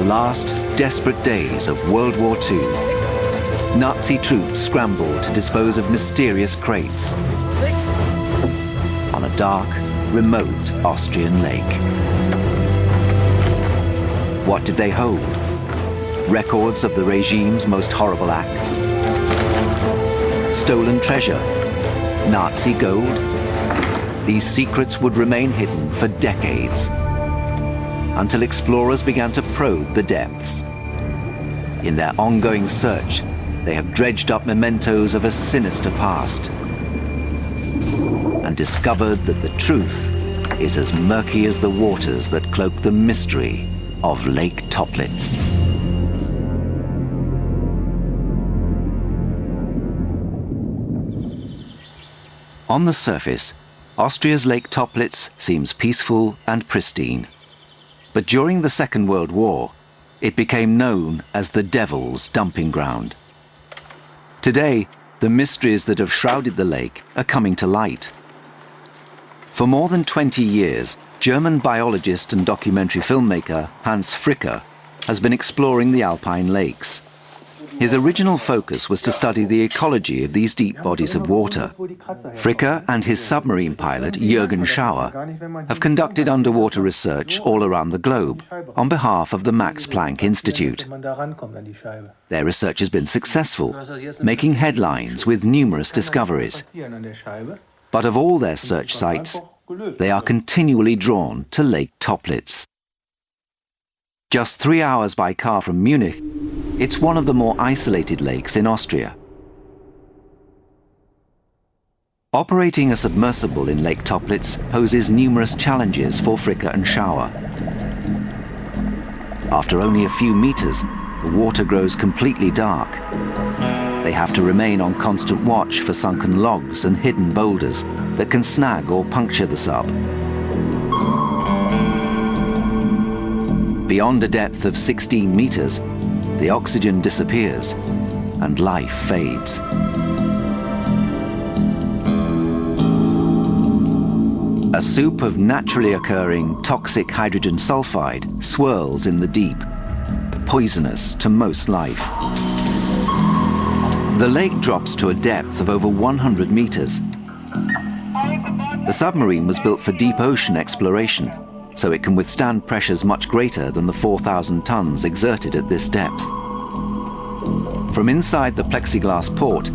last, desperate days of World War II, Nazi troops scrambled to dispose of mysterious crates on a dark, remote Austrian lake. What did they hold? Records of the regime's most horrible acts? Stolen treasure? Nazi gold? These secrets would remain hidden for decades, until explorers began to probe the depths. In their ongoing search, they have dredged up mementos of a sinister past and discovered that the truth is as murky as the waters that cloak the mystery of Lake Toplitz. On the surface, Austria's Lake Toplitz seems peaceful and pristine. But during the Second World War, it became known as the Devil's Dumping Ground. Today, the mysteries that have shrouded the lake are coming to light. For more than 20 years, German biologist and documentary filmmaker Hans Fricke has been exploring the Alpine lakes. His original focus was to study the ecology of these deep bodies of water. Fricke and his submarine pilot Jürgen Schauer have conducted underwater research all around the globe on behalf of the Max Planck Institute. Their research has been successful, making headlines with numerous discoveries. But of all their search sites, they are continually drawn to Lake Toplitz. Just 3 hours by car from Munich, it's one of the more isolated lakes in Austria. Operating a submersible in Lake Toplitz poses numerous challenges for Fricke and Schauer. After only a few meters, the water grows completely dark. They have to remain on constant watch for sunken logs and hidden boulders that can snag or puncture the sub. Beyond a depth of 16 meters, the oxygen disappears and life fades. A soup of naturally occurring toxic hydrogen sulfide swirls in the deep, poisonous to most life. The lake drops to a depth of over 100 meters. The submarine was built for deep ocean exploration, so it can withstand pressures much greater than the 4,000 tons exerted at this depth. From inside the plexiglass port,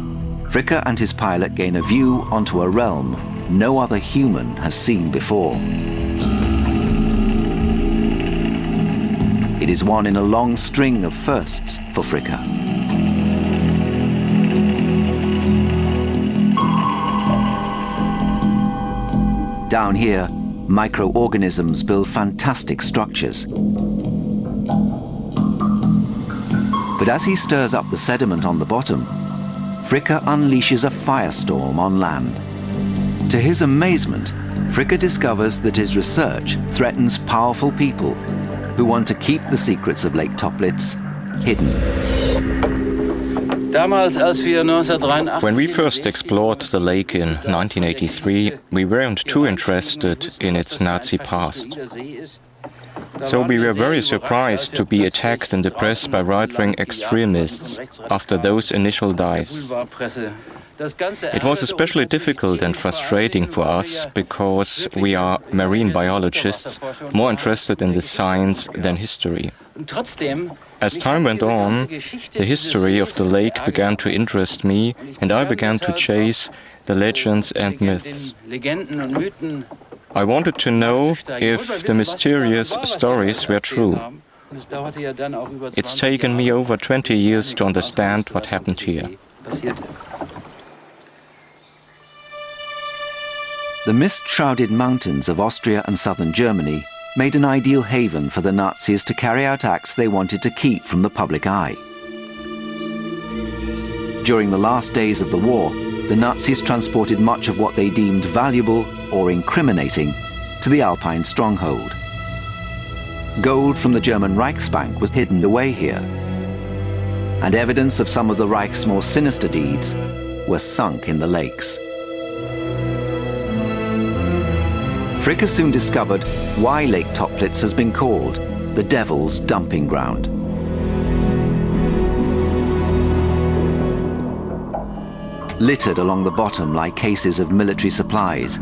Fricke and his pilot gain a view onto a realm no other human has seen before. It is one in a long string of firsts for Fricke. Down here, microorganisms build fantastic structures. But as he stirs up the sediment on the bottom, Fricke unleashes a firestorm on land. To his amazement, Fricke discovers that his research threatens powerful people who want to keep the secrets of Lake Toplitz hidden. When we first explored the lake in 1983, we weren't too interested in its Nazi past. So we were very surprised to be attacked in the press by right-wing extremists after those initial dives. It was especially difficult and frustrating for us because we are marine biologists, more interested in the science than history. As time went on, the history of the lake began to interest me, and I began to chase the legends and myths. I wanted to know if the mysterious stories were true. It's taken me over 20 years to understand what happened here. The mist-shrouded mountains of Austria and southern Germany made an ideal haven for the Nazis to carry out acts they wanted to keep from the public eye. During the last days of the war, the Nazis transported much of what they deemed valuable or incriminating to the Alpine stronghold. Gold from the German Reichsbank was hidden away here, and evidence of some of the Reich's more sinister deeds were sunk in the lakes. Fricke soon discovered why Lake Toplitz has been called the Devil's Dumping Ground. Littered along the bottom lie cases of military supplies,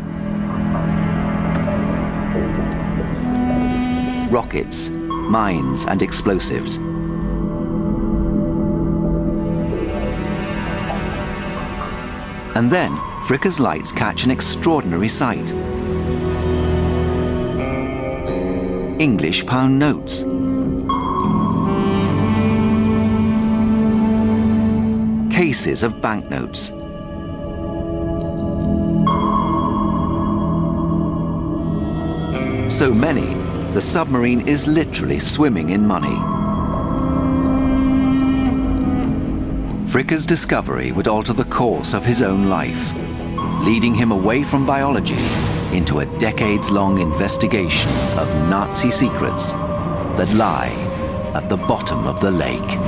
rockets, mines and explosives. And then Fricke's lights catch an extraordinary sight. English pound notes. Cases of banknotes. So many, the submarine is literally swimming in money. Fricke's discovery would alter the course of his own life, leading him away from biology into a decades-long investigation of Nazi secrets that lie at the bottom of the lake.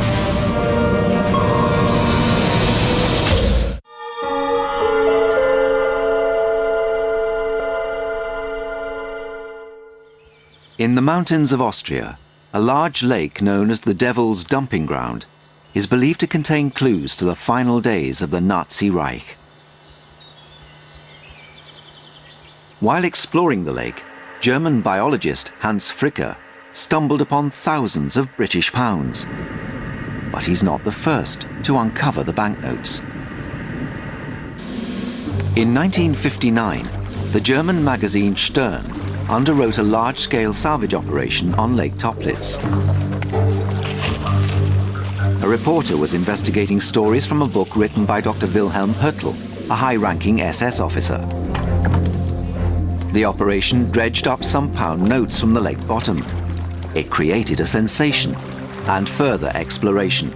In the mountains of Austria, a large lake known as the Devil's Dumping Ground is believed to contain clues to the final days of the Nazi Reich. While exploring the lake, German biologist Hans Fricke stumbled upon thousands of British pounds. But he's not the first to uncover the banknotes. In 1959, the German magazine Stern underwrote a large-scale salvage operation on Lake Toplitz. A reporter was investigating stories from a book written by Dr. Wilhelm Höttl, a high-ranking SS officer. The operation dredged up some pound notes from the lake bottom. It created a sensation and further exploration.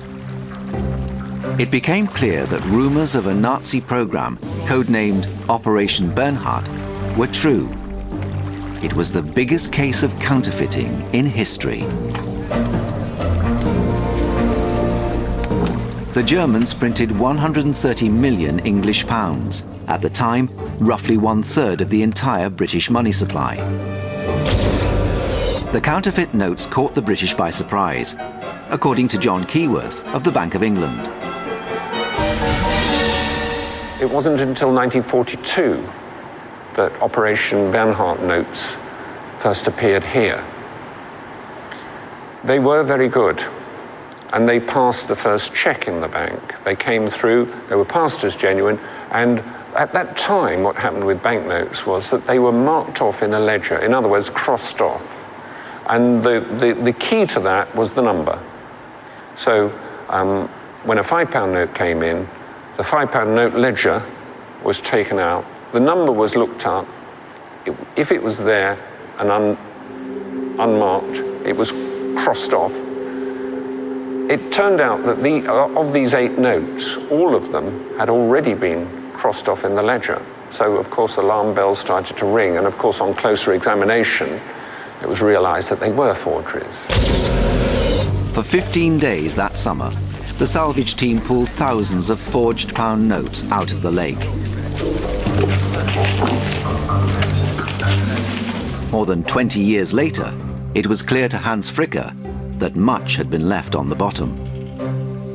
It became clear that rumors of a Nazi program, codenamed Operation Bernhard, were true. It was the biggest case of counterfeiting in history. The Germans printed 130 million English pounds, at the time roughly 1/3 of the entire British money supply. The counterfeit notes caught the British by surprise, according to John Keyworth of the Bank of England. It wasn't until 1942 that Operation Bernhard notes first appeared here. They were very good, and they passed the first check in the bank. They came through, they were passed as genuine, and at that time what happened with banknotes was that they were marked off in a ledger, in other words, crossed off. And the key to that was the number. So when a £5 note came in, the £5 note ledger was taken out, the number was looked up. If it was there and unmarked, it was crossed off. It turned out that of these 8 notes, all of them had already been crossed off in the ledger. So, of course, alarm bells started to ring, and of course, on closer examination, it was realized that they were forgeries. For 15 days that summer, the salvage team pulled thousands of forged pound notes out of the lake. More than 20 years later, it was clear to Hans Fricke that much had been left on the bottom.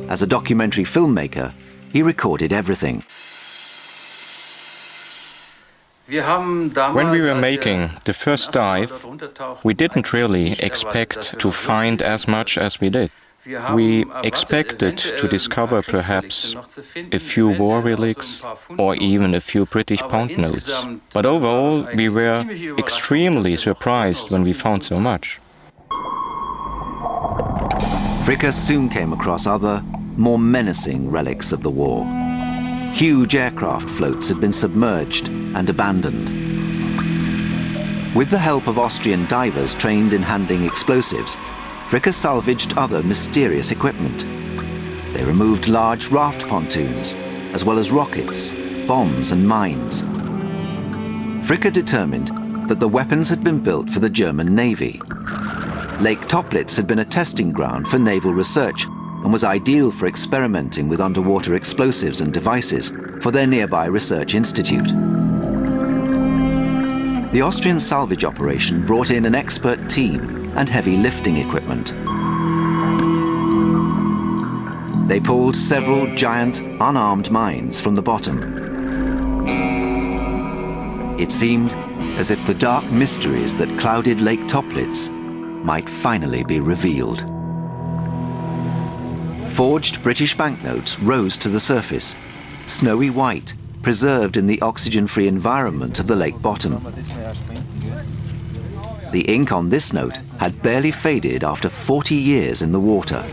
As a documentary filmmaker, he recorded everything. When we were making the first dive, we didn't really expect to find as much as we did. We expected to discover perhaps a few war relics or even a few British pound notes. But overall, we were extremely surprised when we found so much. Fricke soon came across other, more menacing relics of the war. Huge aircraft floats had been submerged and abandoned. With the help of Austrian divers trained in handling explosives, Fricke salvaged other mysterious equipment. They removed large raft pontoons, as well as rockets, bombs and mines. Fricke determined that the weapons had been built for the German Navy. Lake Toplitz had been a testing ground for naval research and was ideal for experimenting with underwater explosives and devices for their nearby research institute. the Austrian salvage operation brought in an expert team and heavy lifting equipment. They pulled several giant, unarmed mines from the bottom. It seemed as if the dark mysteries that clouded Lake Toplitz might finally be revealed. Forged British banknotes rose to the surface, snowy white, preserved in the oxygen-free environment of the lake bottom. The ink on this note had barely faded after 40 years in the water.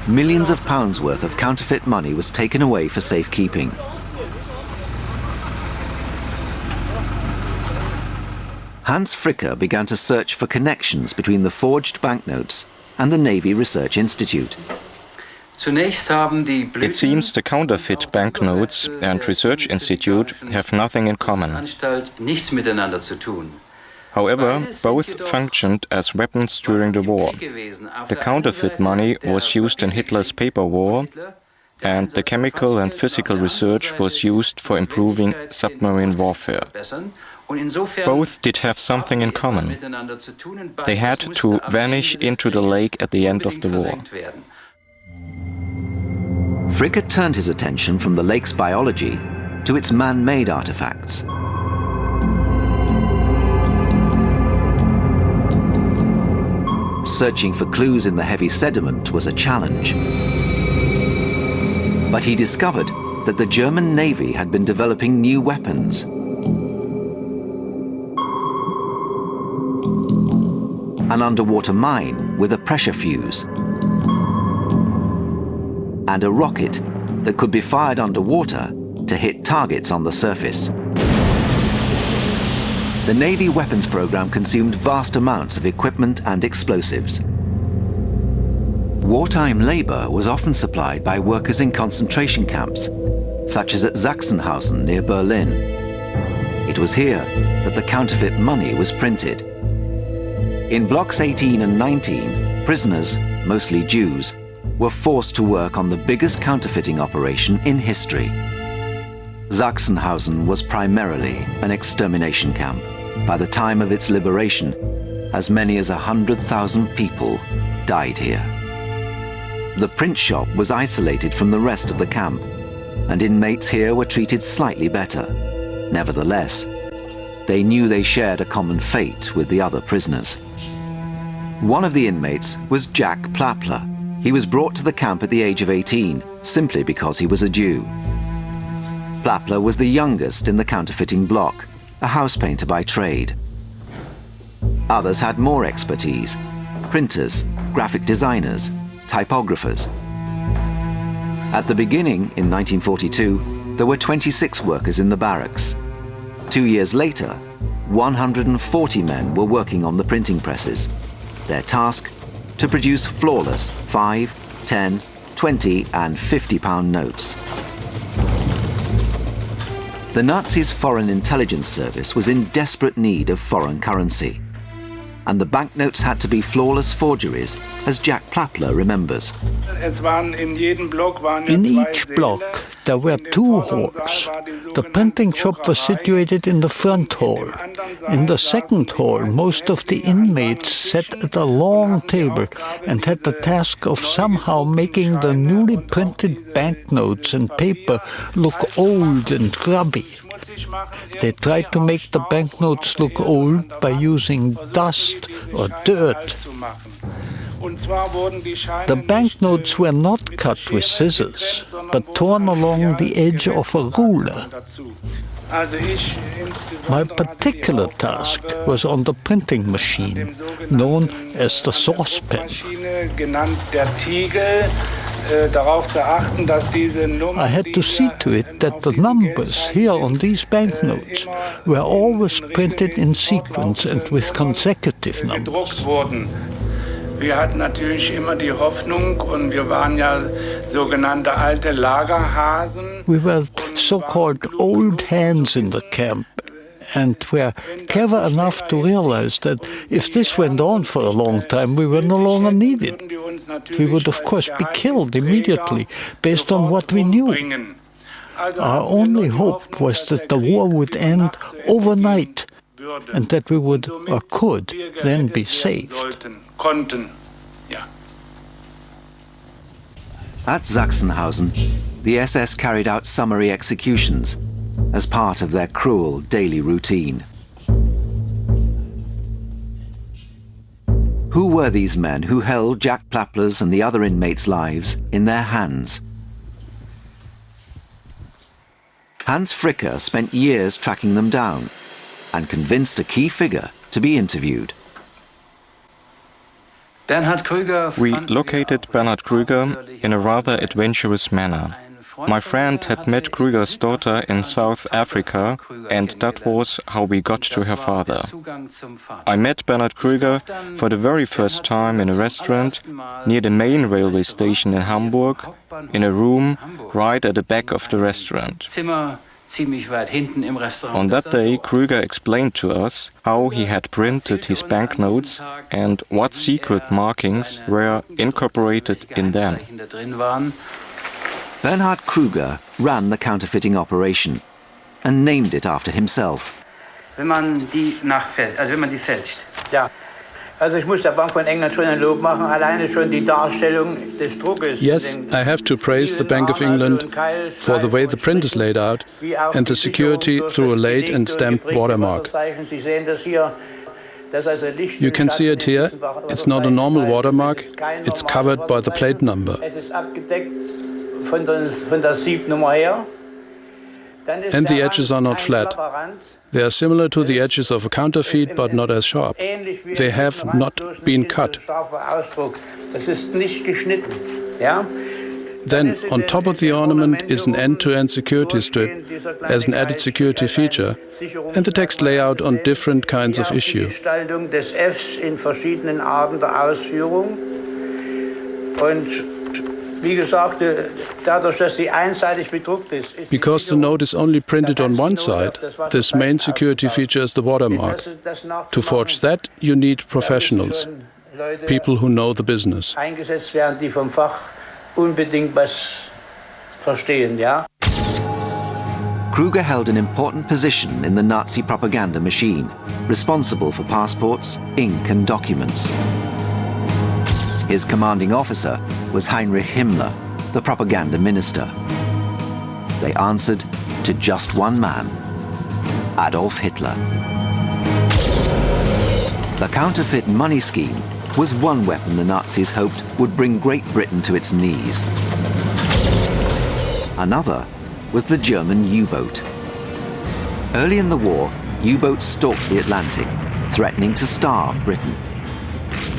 Millions of pounds worth of counterfeit money was taken away for safekeeping. Hans Fricker began to search for connections between the forged banknotes and the Navy Research Institute. It seems the counterfeit banknotes and research institute have nothing in common. However, both functioned as weapons during the war. The counterfeit money was used in Hitler's paper war, and the chemical and physical research was used for improving submarine warfare. Both did have something in common. They had to vanish into the lake at the end of the war. Fricker turned his attention from the lake's biology to its man-made artifacts. Searching for clues in the heavy sediment was a challenge. But he discovered that the German Navy had been developing new weapons. An underwater mine with a pressure fuse, and a rocket that could be fired underwater to hit targets on the surface. The Navy weapons program consumed vast amounts of equipment and explosives. Wartime labor was often supplied by workers in concentration camps, such as at Sachsenhausen near Berlin. It was here that the counterfeit money was printed. In blocks 18 and 19, prisoners, mostly Jews, were forced to work on the biggest counterfeiting operation in history. Sachsenhausen was primarily an extermination camp. By the time of its liberation, as many as 100,000 people died here. The print shop was isolated from the rest of the camp, and inmates here were treated slightly better. Nevertheless, they knew they shared a common fate with the other prisoners. One of the inmates was Jack Plappler. He was brought to the camp at the age of 18, simply because he was a Jew. Plappler was the youngest in the counterfeiting block, a house painter by trade. Others had more expertise: printers, graphic designers, typographers. At the beginning, in 1942, there were 26 workers in the barracks. 2 years later, 140 men were working on the printing presses. Their task? To produce flawless 5, 10, 20 and 50-pound notes. The Nazis' Foreign Intelligence Service was in desperate need of foreign currency, and the banknotes had to be flawless forgeries, as Jack Plappler remembers. In each block there were 2 halls. The printing shop was situated in the front hall. In the second hall, most of the inmates sat at a long table and had the task of somehow making the newly printed banknotes and paper look old and grubby. They tried to make the banknotes look old by using dust or dirt. The banknotes were not cut with scissors, but torn along the edge of a ruler. My particular task was on the printing machine, known as the saucepan. I had to see to it that the numbers here on these banknotes were always printed in sequence and with consecutive numbers. Wir hatten natürlich immer die Hoffnung, und wir waren ja sogenannte alte Lagerhasen. We were so-called old hands in the camp, and were clever enough to realize that if this went on for a long time, we were no longer needed. We would, of course, be killed immediately, based on what we knew. Our only hope was that the war would end overnight and that we would or could then be saved. At Sachsenhausen, the SS carried out summary executions as part of their cruel daily routine. Who were these men who held Jack Plappler's and the other inmates' lives in their hands? Hans Fricker spent years tracking them down and convinced a key figure to be interviewed. We located Bernhard Krüger in a rather adventurous manner. My friend had met Krüger's daughter in South Africa, and that was how we got to her father. I met Bernhard Krüger for the very first time in a restaurant near the main railway station in Hamburg, in a room right at the back of the restaurant. On that day, Krüger explained to us how he had printed his banknotes and what secret markings were incorporated in them. Bernhard Krüger ran the counterfeiting operation and named it after himself. Wenn man die fälscht. Ja. Also ich muss der Bank von England schon ein Lob machen, alleine schon die Darstellung des Druckes. Yes, I have to praise the Bank of England for the way the print is laid out and the security through a laid and stamped watermark. You can see it here. It's not a normal watermark, it's covered by the plate number. And the edges are not flat. They are similar to the edges of a counterfeit, but not as sharp. They have not been cut. Then, on top of the ornament is an end-to-end security strip as an added security feature, and the text layout on different kinds of issue. Because the note is only printed on one side, this main security feature is the watermark. To forge that, you need professionals, people who know the business. Krüger held an important position in the Nazi propaganda machine, responsible for passports, ink and documents. His commanding officer was Heinrich Himmler, the propaganda minister. They answered to just one man, Adolf Hitler. The counterfeit money scheme was one weapon the Nazis hoped would bring Great Britain to its knees. Another was the German U-boat. Early in the war, U-boats stalked the Atlantic, threatening to starve Britain.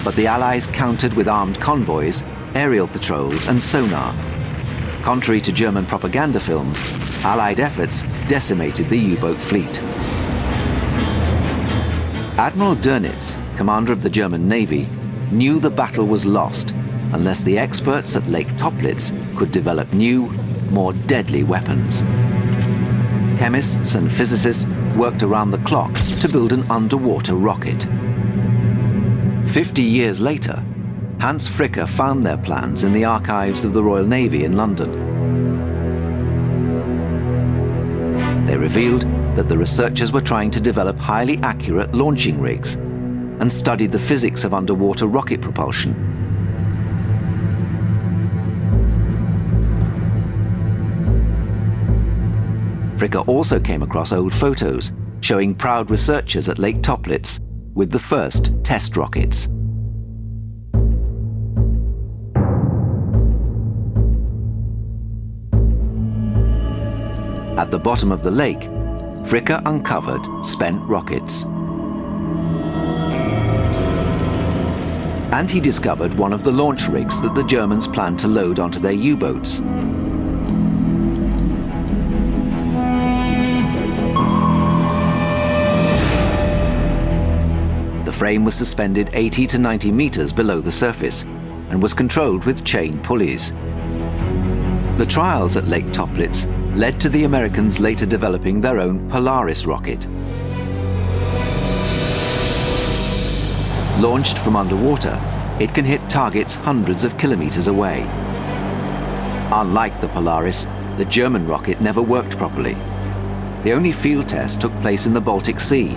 But the Allies countered with armed convoys, aerial patrols and sonar. Contrary to German propaganda films, Allied efforts decimated the U-boat fleet. Admiral Dönitz, commander of the German Navy, knew the battle was lost unless the experts at Lake Toplitz could develop new, more deadly weapons. Chemists and physicists worked around the clock to build an underwater rocket. 50 years later, Hans Fricker found their plans in the archives of the Royal Navy in London. They revealed that the researchers were trying to develop highly accurate launching rigs and studied the physics of underwater rocket propulsion. Fricker also came across old photos showing proud researchers at Lake Toplitz with the first test rockets. At the bottom of the lake, Fricker uncovered spent rockets. And he discovered one of the launch rigs that the Germans planned to load onto their U-boats. The frame was suspended 80 to 90 meters below the surface and was controlled with chain pulleys. The trials at Lake Toplitz led to the Americans later developing their own Polaris rocket. Launched from underwater, it can hit targets hundreds of kilometers away. Unlike the Polaris, the German rocket never worked properly. The only field test took place in the Baltic Sea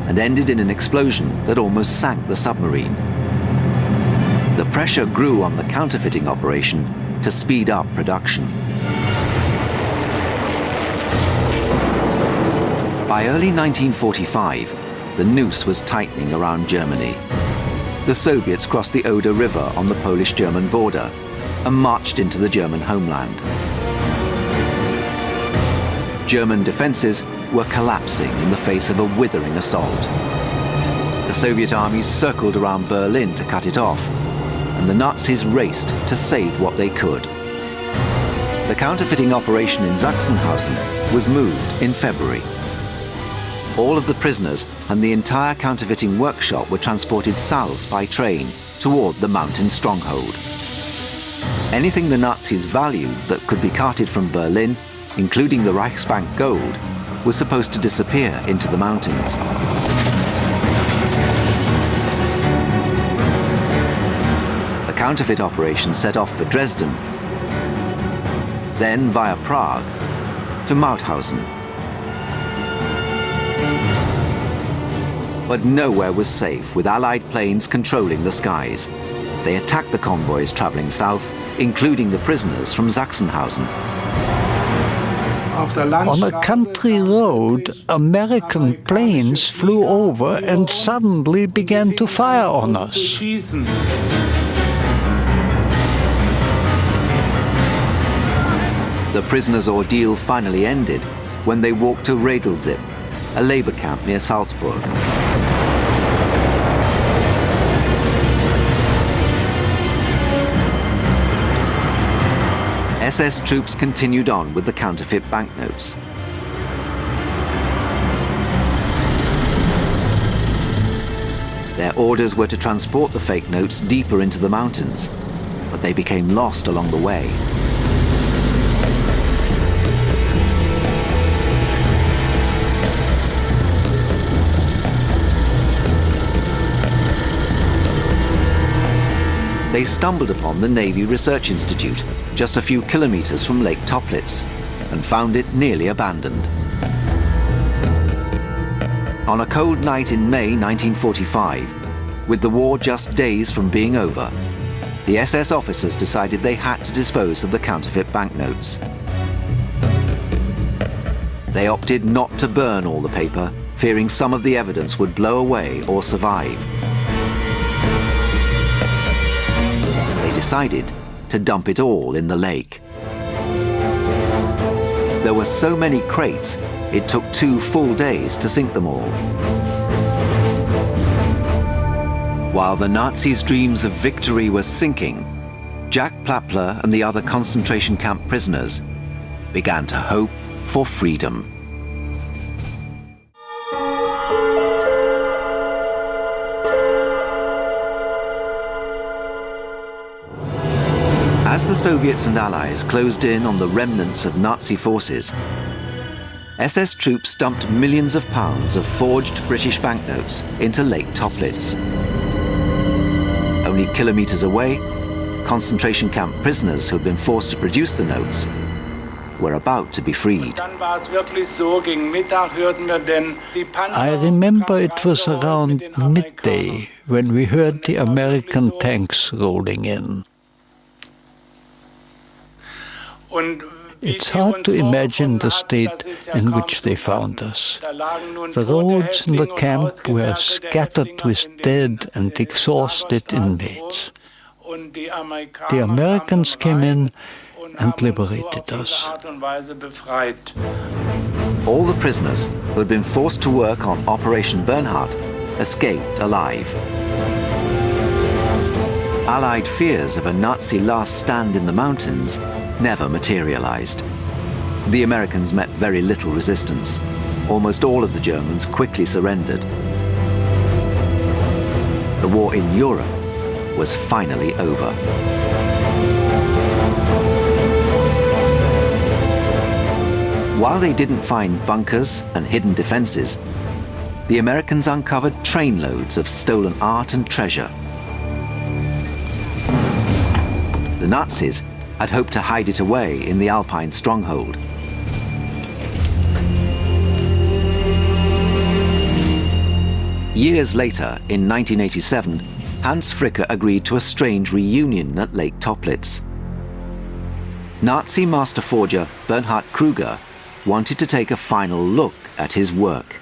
and ended in an explosion that almost sank the submarine. The pressure grew on the counterfeiting operation to speed up production. By early 1945, the noose was tightening around Germany. The Soviets crossed the Oder River on the Polish-German border and marched into the German homeland. German defenses were collapsing in the face of a withering assault. The Soviet armies circled around Berlin to cut it off, and the Nazis raced to save what they could. The counterfeiting operation in Sachsenhausen was moved in February. All of the prisoners and the entire counterfeiting workshop were transported south by train toward the mountain stronghold. Anything the Nazis valued that could be carted from Berlin, including the Reichsbank gold, was supposed to disappear into the mountains. The counterfeit operation set off for Dresden, then via Prague to Mauthausen. But nowhere was safe with Allied planes controlling the skies. They attacked the convoys traveling south, including the prisoners from Sachsenhausen. On a country road, American planes flew over and suddenly began to fire on us. The prisoners' ordeal finally ended when they walked to Redelsip, a labor camp near Salzburg. SS troops continued on with the counterfeit banknotes. Their orders were to transport the fake notes deeper into the mountains, but they became lost along the way. They stumbled upon the Navy Research Institute, just a few kilometers from Lake Toplitz, and found it nearly abandoned. On a cold night in May 1945, with the war just days from being over, the SS officers decided they had to dispose of the counterfeit banknotes. They opted not to burn all the paper, fearing some of the evidence would blow away or survive. Decided to dump it all in the lake. There were so many crates, it took 2 full days to sink them all. While the Nazis' dreams of victory were sinking, Jack Plappler and the other concentration camp prisoners began to hope for freedom. As the Soviets and Allies closed in on the remnants of Nazi forces, SS troops dumped millions of pounds of forged British banknotes into Lake Toplitz. Only kilometers away, concentration camp prisoners who had been forced to produce the notes were about to be freed. I remember it was around midday when we heard the American tanks rolling in. It's hard to imagine the state in which they found us. The roads in the camp were scattered with dead and exhausted inmates. The Americans came in and liberated us. All the prisoners who had been forced to work on Operation Bernhard escaped alive. Allied fears of a Nazi last stand in the mountains never materialized. The Americans met very little resistance. Almost all of the Germans quickly surrendered. The war in Europe was finally over. While they didn't find bunkers and hidden defenses, the Americans uncovered trainloads of stolen art and treasure. The Nazis had hoped to hide it away in the Alpine stronghold. Years later, in 1987, Hans Fricke agreed to a strange reunion at Lake Toplitz. Nazi master forger Bernhard Kruger wanted to take a final look at his work.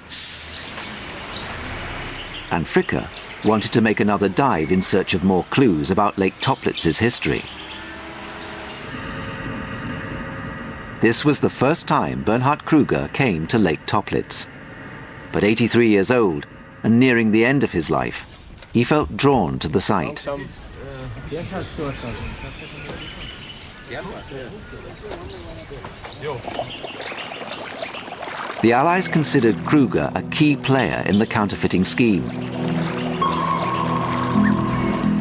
And Fricke wanted to make another dive in search of more clues about Lake Toplitz's history. This was the first time Bernhard Kruger came to Lake Toplitz. But 83 years old, and nearing the end of his life, he felt drawn to the site. The Allies considered Kruger a key player in the counterfeiting scheme.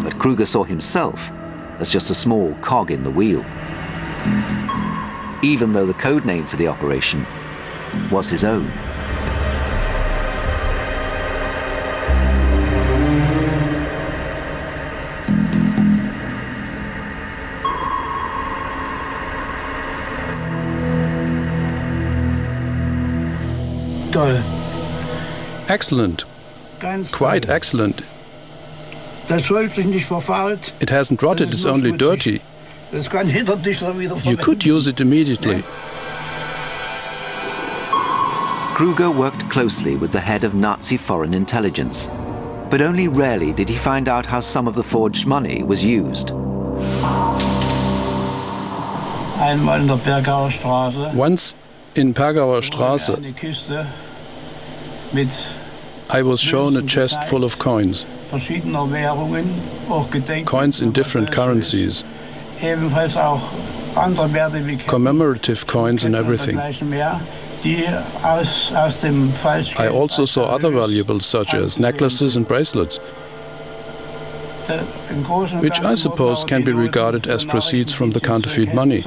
But Kruger saw himself as just a small cog in the wheel, even though the code name for the operation was his own. Excellent. Quite excellent. It hasn't rotted, it's only dirty. You could use it immediately. Kruger worked closely with the head of Nazi foreign intelligence, but only rarely did he find out how some of the forged money was used. Once in Pergauer Straße, I was shown a chest full of coins. Coins in different currencies. Commemorative coins and everything. I also saw other valuables such as necklaces and bracelets, which I suppose can be regarded as proceeds from the counterfeit money.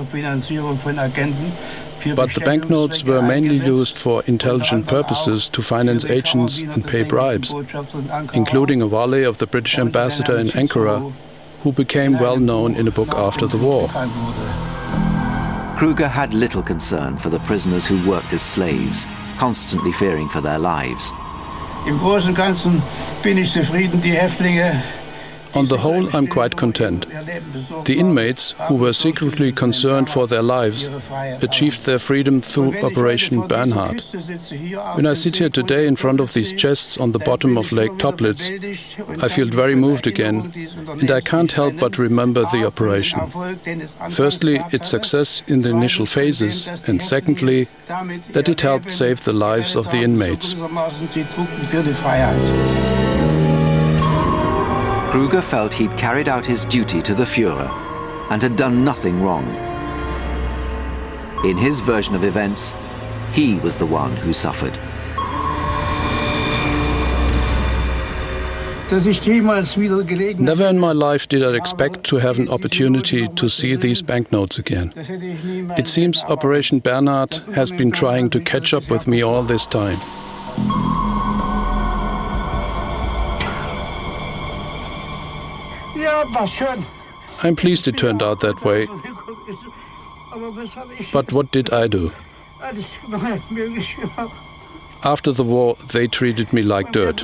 But the banknotes were mainly used for intelligent purposes to finance agents and pay bribes, including a valet of the British ambassador in Ankara, who became well known in a book after the war. Kruger had little concern for the prisoners who worked as slaves, constantly fearing for their lives. On the whole, I'm quite content. The inmates, who were secretly concerned for their lives, achieved their freedom through Operation Bernhard. When I sit here today in front of these chests on the bottom of Lake Toplitz, I feel very moved again, and I can't help but remember the operation. Firstly, its success in the initial phases, and secondly, that it helped save the lives of the inmates. Kruger felt he'd carried out his duty to the Führer and had done nothing wrong. In his version of events, he was the one who suffered. Never in my life did I expect to have an opportunity to see these banknotes again. It seems Operation Bernhard has been trying to catch up with me all this time. I'm pleased it turned out that way. But what did I do? After the war, they treated me like dirt.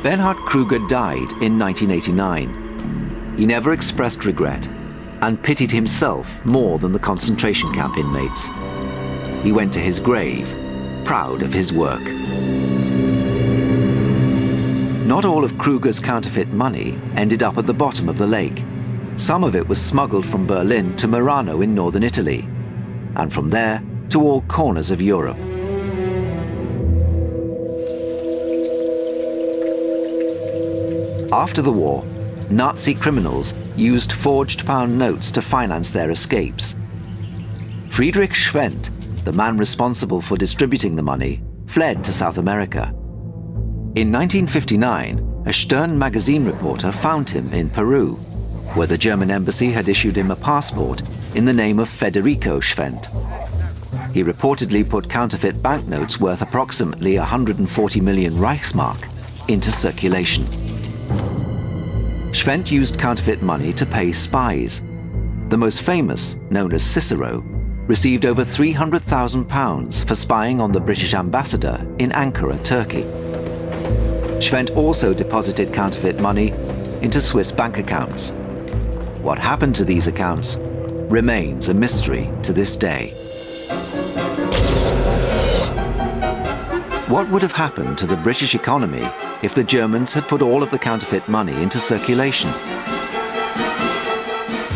Bernhard Kruger died in 1989. He never expressed regret and pitied himself more than the concentration camp inmates. He went to his grave, proud of his work. Not all of Kruger's counterfeit money ended up at the bottom of the lake. Some of it was smuggled from Berlin to Murano in northern Italy, and from there to all corners of Europe. After the war, Nazi criminals used forged pound notes to finance their escapes. Friedrich Schwendt, the man responsible for distributing the money, fled to South America. In 1959, a Stern magazine reporter found him in Peru, where the German embassy had issued him a passport in the name of Federico Schwendt. He reportedly put counterfeit banknotes worth approximately 140 million Reichsmark into circulation. Schwendt used counterfeit money to pay spies. The most famous, known as Cicero, received over £300,000 for spying on the British ambassador in Ankara, Turkey. Schwendt also deposited counterfeit money into Swiss bank accounts. What happened to these accounts remains a mystery to this day. What would have happened to the British economy if the Germans had put all of the counterfeit money into circulation?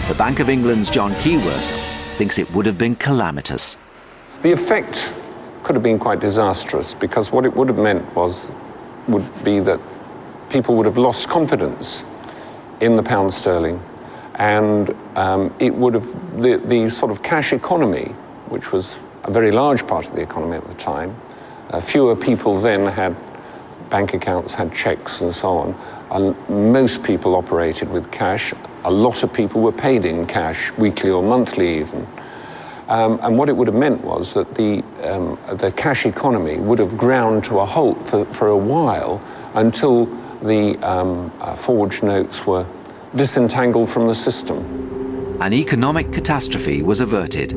The Bank of England's John Keyworth thinks it would have been calamitous. The effect could have been quite disastrous, because what it would have meant would be that people would have lost confidence in the pound sterling, and it would have, the sort of cash economy, which was a very large part of the economy at the time, fewer people then had bank accounts, had checks and so on, and most people operated with cash. A lot of people were paid in cash, weekly or monthly even. And what it would have meant was that the cash economy would have ground to a halt for a while until the forged notes were disentangled from the system. An economic catastrophe was averted.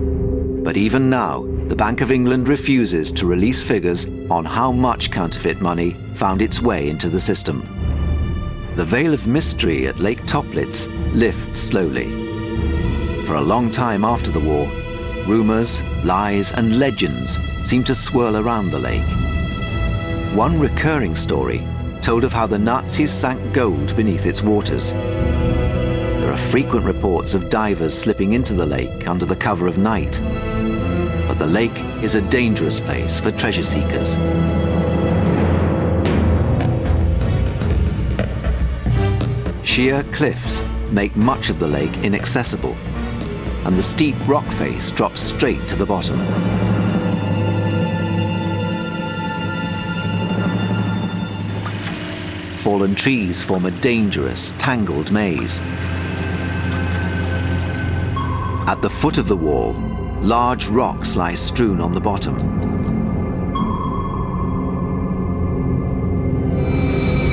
But even now, the Bank of England refuses to release figures on how much counterfeit money found its way into the system. The veil of mystery at Lake Toplitz lifts slowly. For a long time after the war, rumors, lies, and legends seem to swirl around the lake. One recurring story told of how the Nazis sank gold beneath its waters. There are frequent reports of divers slipping into the lake under the cover of night. But the lake is a dangerous place for treasure seekers. Sheer cliffs make much of the lake inaccessible, and the steep rock face drops straight to the bottom. Fallen trees form a dangerous, tangled maze. At the foot of the wall, large rocks lie strewn on the bottom.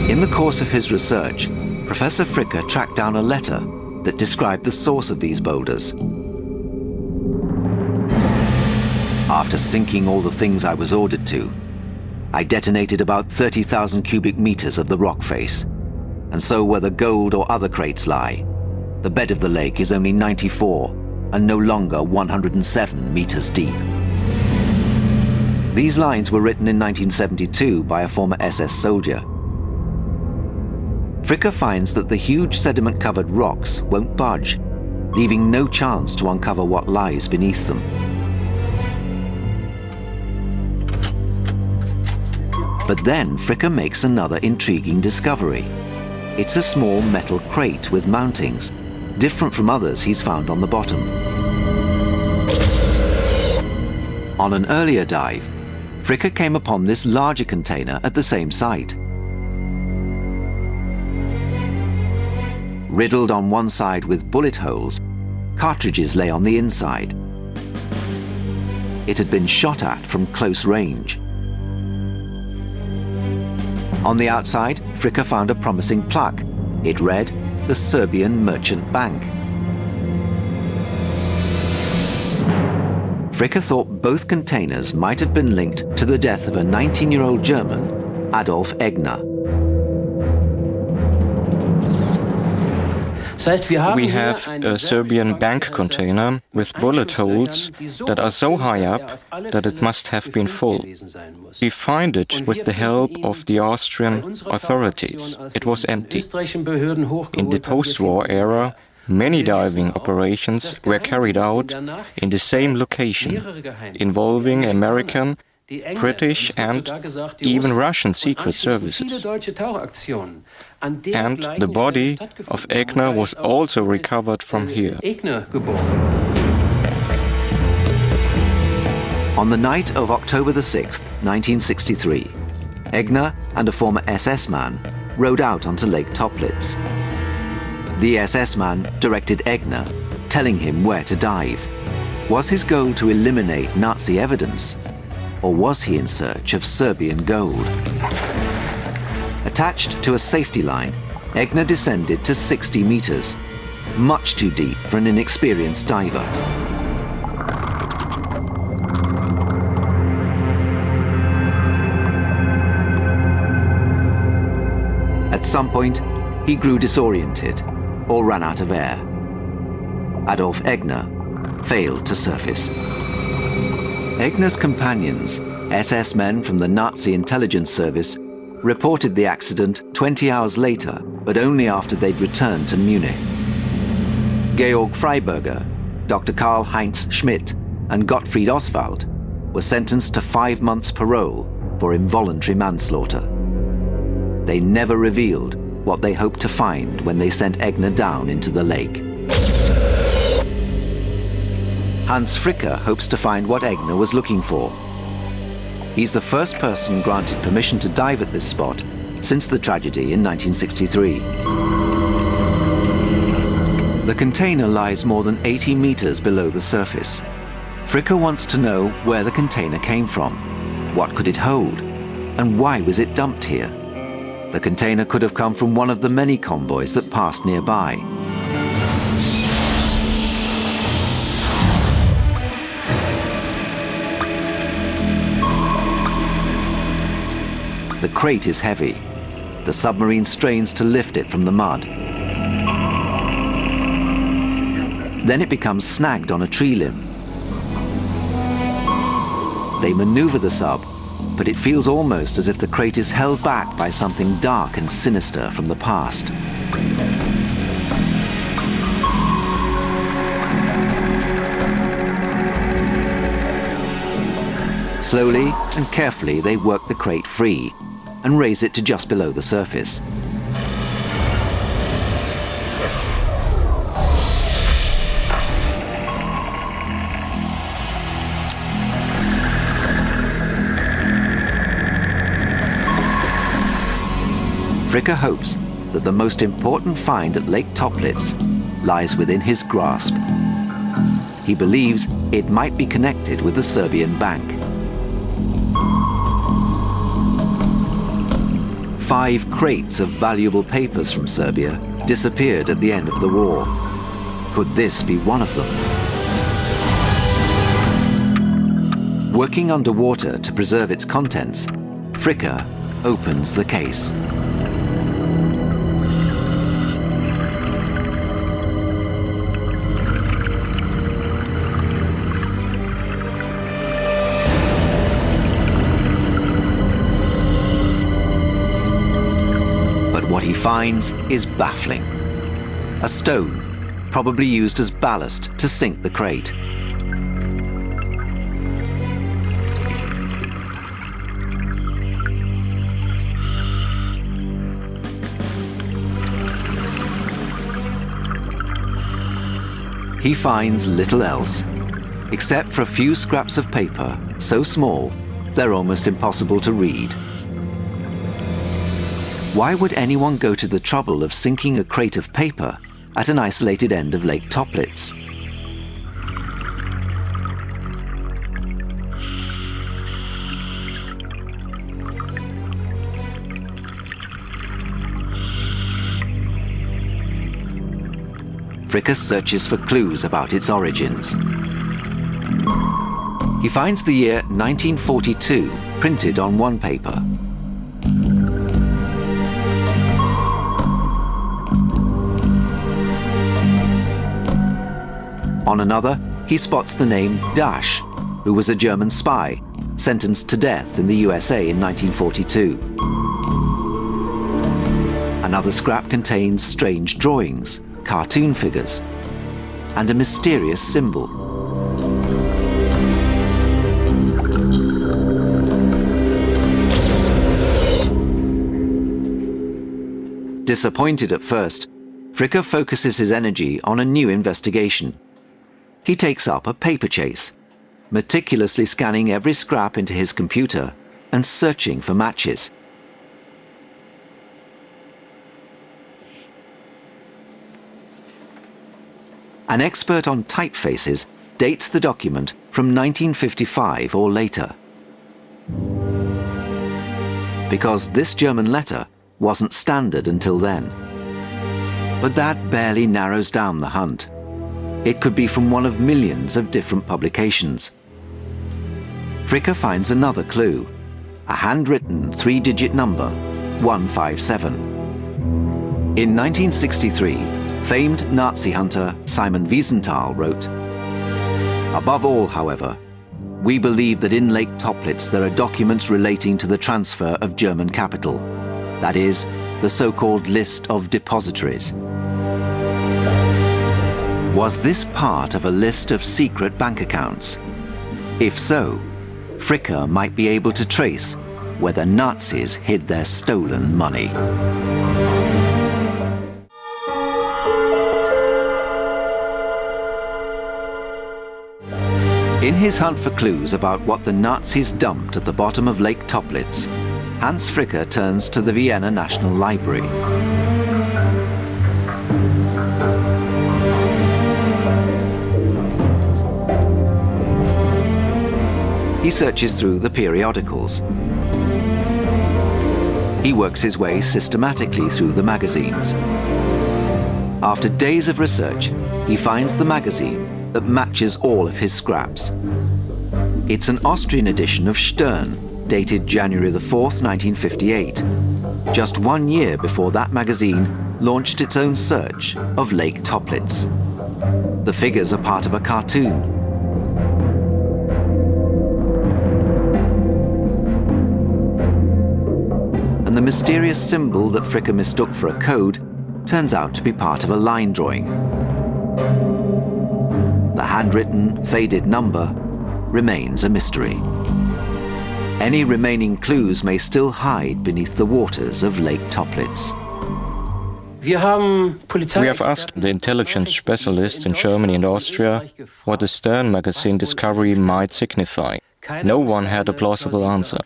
In the course of his research, Professor Fricke tracked down a letter that described the source of these boulders. After sinking all the things I was ordered to, I detonated about 30,000 cubic meters of the rock face, and so where the gold or other crates lie, the bed of the lake is only 94 and no longer 107 meters deep. These lines were written in 1972 by a former SS soldier. Fricke finds that the huge sediment-covered rocks won't budge, leaving no chance to uncover what lies beneath them. But then Fricke makes another intriguing discovery. It's a small metal crate with mountings, different from others he's found on the bottom. On an earlier dive, Fricke came upon this larger container at the same site. Riddled on one side with bullet holes, cartridges lay on the inside. It had been shot at from close range. On the outside, Fricke found a promising plaque. It read, "The Serbian Merchant Bank." Fricke thought both containers might have been linked to the death of a 19-year-old German, Adolf Egner. We have a Serbian bank container with bullet holes that are so high up that it must have been full. We find it with the help of the Austrian authorities. It was empty. In the post-war era, many diving operations were carried out in the same location, involving American, British and even Russian secret services. And the body of Egner was also recovered from here. On the night of October the 6th, 1963, Egner and a former SS man rowed out onto Lake Toplitz. The SS man directed Egner, telling him where to dive. Was his goal to eliminate Nazi evidence? Or was he in search of Serbian gold? Attached to a safety line, Egner descended to 60 meters, much too deep for an inexperienced diver. At some point, he grew disoriented or ran out of air. Adolf Egner failed to surface. Egner's companions, SS men from the Nazi intelligence service, reported the accident 20 hours later, but only after they'd returned to Munich. Georg Freiberger, Dr. Karl-Heinz Schmidt, and Gottfried Oswald were sentenced to 5 months parole for involuntary manslaughter. They never revealed what they hoped to find when they sent Egner down into the lake. Hans Fricke hopes to find what Egner was looking for. He's the first person granted permission to dive at this spot since the tragedy in 1963. The container lies more than 80 meters below the surface. Fricke wants to know where the container came from, what could it hold, and why was it dumped here? The container could have come from one of the many convoys that passed nearby. The crate is heavy. The submarine strains to lift it from the mud. Then it becomes snagged on a tree limb. They maneuver the sub, but it feels almost as if the crate is held back by something dark and sinister from the past. Slowly and carefully, they work the crate free and raise it to just below the surface. Fricke hopes that the most important find at Lake Toplitz lies within his grasp. He believes it might be connected with the Serbian bank. 5 crates of valuable papers from Serbia disappeared at the end of the war. Could this be one of them? Working underwater to preserve its contents, Fricke opens the case. What he finds is baffling. A stone, probably used as ballast to sink the crate. He finds little else, except for a few scraps of paper, so small they're almost impossible to read. Why would anyone go to the trouble of sinking a crate of paper at an isolated end of Lake Toplitz? Fricke searches for clues about its origins. He finds the year 1942 printed on one paper. On another, he spots the name Dash, who was a German spy, sentenced to death in the USA in 1942. Another scrap contains strange drawings, cartoon figures, and a mysterious symbol. Disappointed at first, Fricke focuses his energy on a new investigation. He takes up a paper chase, meticulously scanning every scrap into his computer and searching for matches. An expert on typefaces dates the document from 1955 or later. Because this German letter wasn't standard until then. But that barely narrows down the hunt. It could be from one of millions of different publications. Fricker finds another clue, a handwritten 3-digit number, 157. In 1963, famed Nazi hunter Simon Wiesenthal wrote, "Above all, however, we believe that in Lake Toplitz there are documents relating to the transfer of German capital, that is, the so-called list of depositories." Was this part of a list of secret bank accounts? If so, Fricker might be able to trace where the Nazis hid their stolen money. In his hunt for clues about what the Nazis dumped at the bottom of Lake Toplitz, Hans Fricker turns to the Vienna National Library. He searches through the periodicals. He works his way systematically through the magazines. After days of research, he finds the magazine that matches all of his scraps. It's an Austrian edition of Stern, dated January the 4th, 1958, just 1 year before that magazine launched its own search of Lake Toplitz. The figures are part of a cartoon. And the mysterious symbol that Fricker mistook for a code turns out to be part of a line drawing. The handwritten, faded number remains a mystery. Any remaining clues may still hide beneath the waters of Lake Toplitz. We have asked the intelligence specialists in Germany and Austria what the Stern magazine discovery might signify. No one had a plausible answer.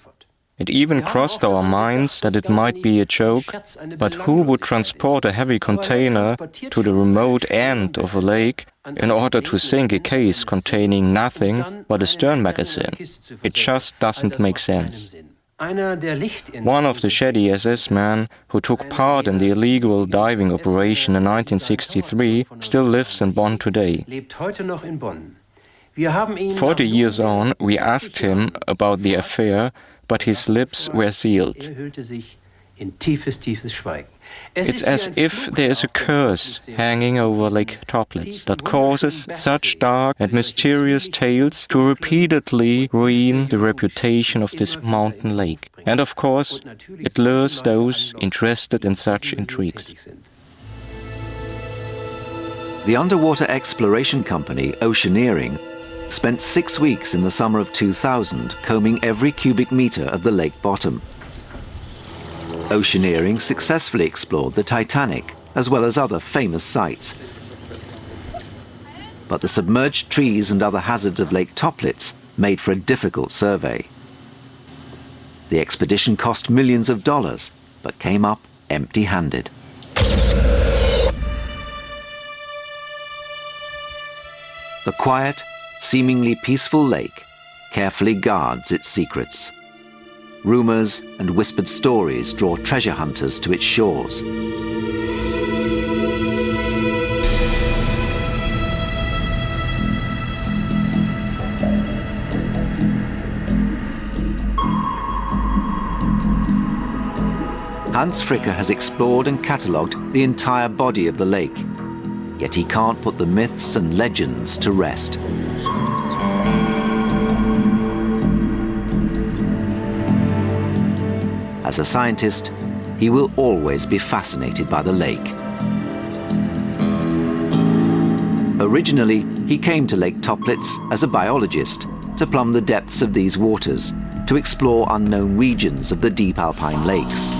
It even crossed our minds that it might be a joke, but who would transport a heavy container to the remote end of a lake in order to sink a case containing nothing but a Stern magazine? It just doesn't make sense. One of the shady SS men who took part in the illegal diving operation in 1963 still lives in Bonn today. 40 years on, we asked him about the affair, but his lips were sealed. It's as if there is a curse hanging over Lake Toplitz that causes such dark and mysterious tales to repeatedly ruin the reputation of this mountain lake. And of course, it lures those interested in such intrigues. The underwater exploration company Oceaneering spent 6 weeks in the summer of 2000 combing every cubic meter of the lake bottom. Oceaneering successfully explored the Titanic, as well as other famous sites. But the submerged trees and other hazards of Lake Toplitz made for a difficult survey. The expedition cost millions of dollars, but came up empty-handed. The quiet, seemingly peaceful lake carefully guards its secrets. Rumors and whispered stories draw treasure hunters to its shores. Hans Fricker has explored and catalogued the entire body of the lake, yet he can't put the myths and legends to rest. As a scientist, he will always be fascinated by the lake. Originally, he came to Lake Toplitz as a biologist to plumb the depths of these waters, to explore unknown regions of the deep alpine lakes.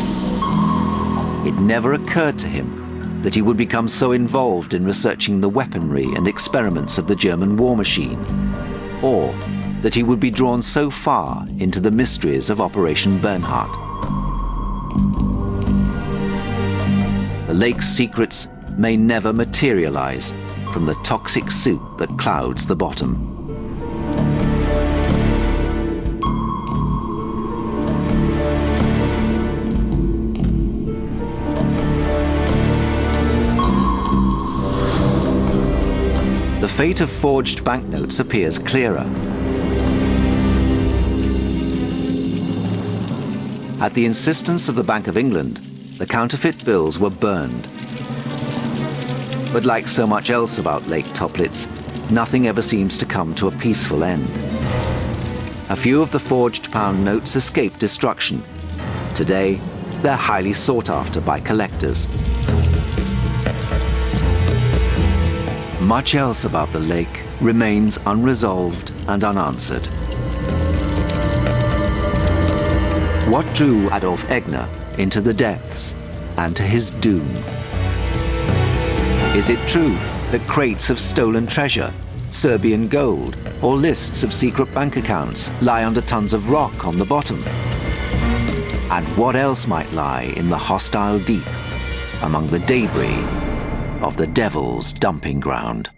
It never occurred to him that he would become so involved in researching the weaponry and experiments of the German war machine, or that he would be drawn so far into the mysteries of Operation Bernhard. The lake's secrets may never materialize from the toxic soup that clouds the bottom. fate of forged banknotes appears clearer. At the insistence of the Bank of England, the counterfeit bills were burned. But like so much else about Lake Toplitz, nothing ever seems to come to a peaceful end. A few of the forged pound notes escaped destruction. Today, they're highly sought after by collectors. Much else about the lake remains unresolved and unanswered. What drew Adolf Egner into the depths and to his doom? Is it true that crates of stolen treasure, Serbian gold, or lists of secret bank accounts lie under tons of rock on the bottom? And what else might lie in the hostile deep among the debris of the Devil's Dumping Ground?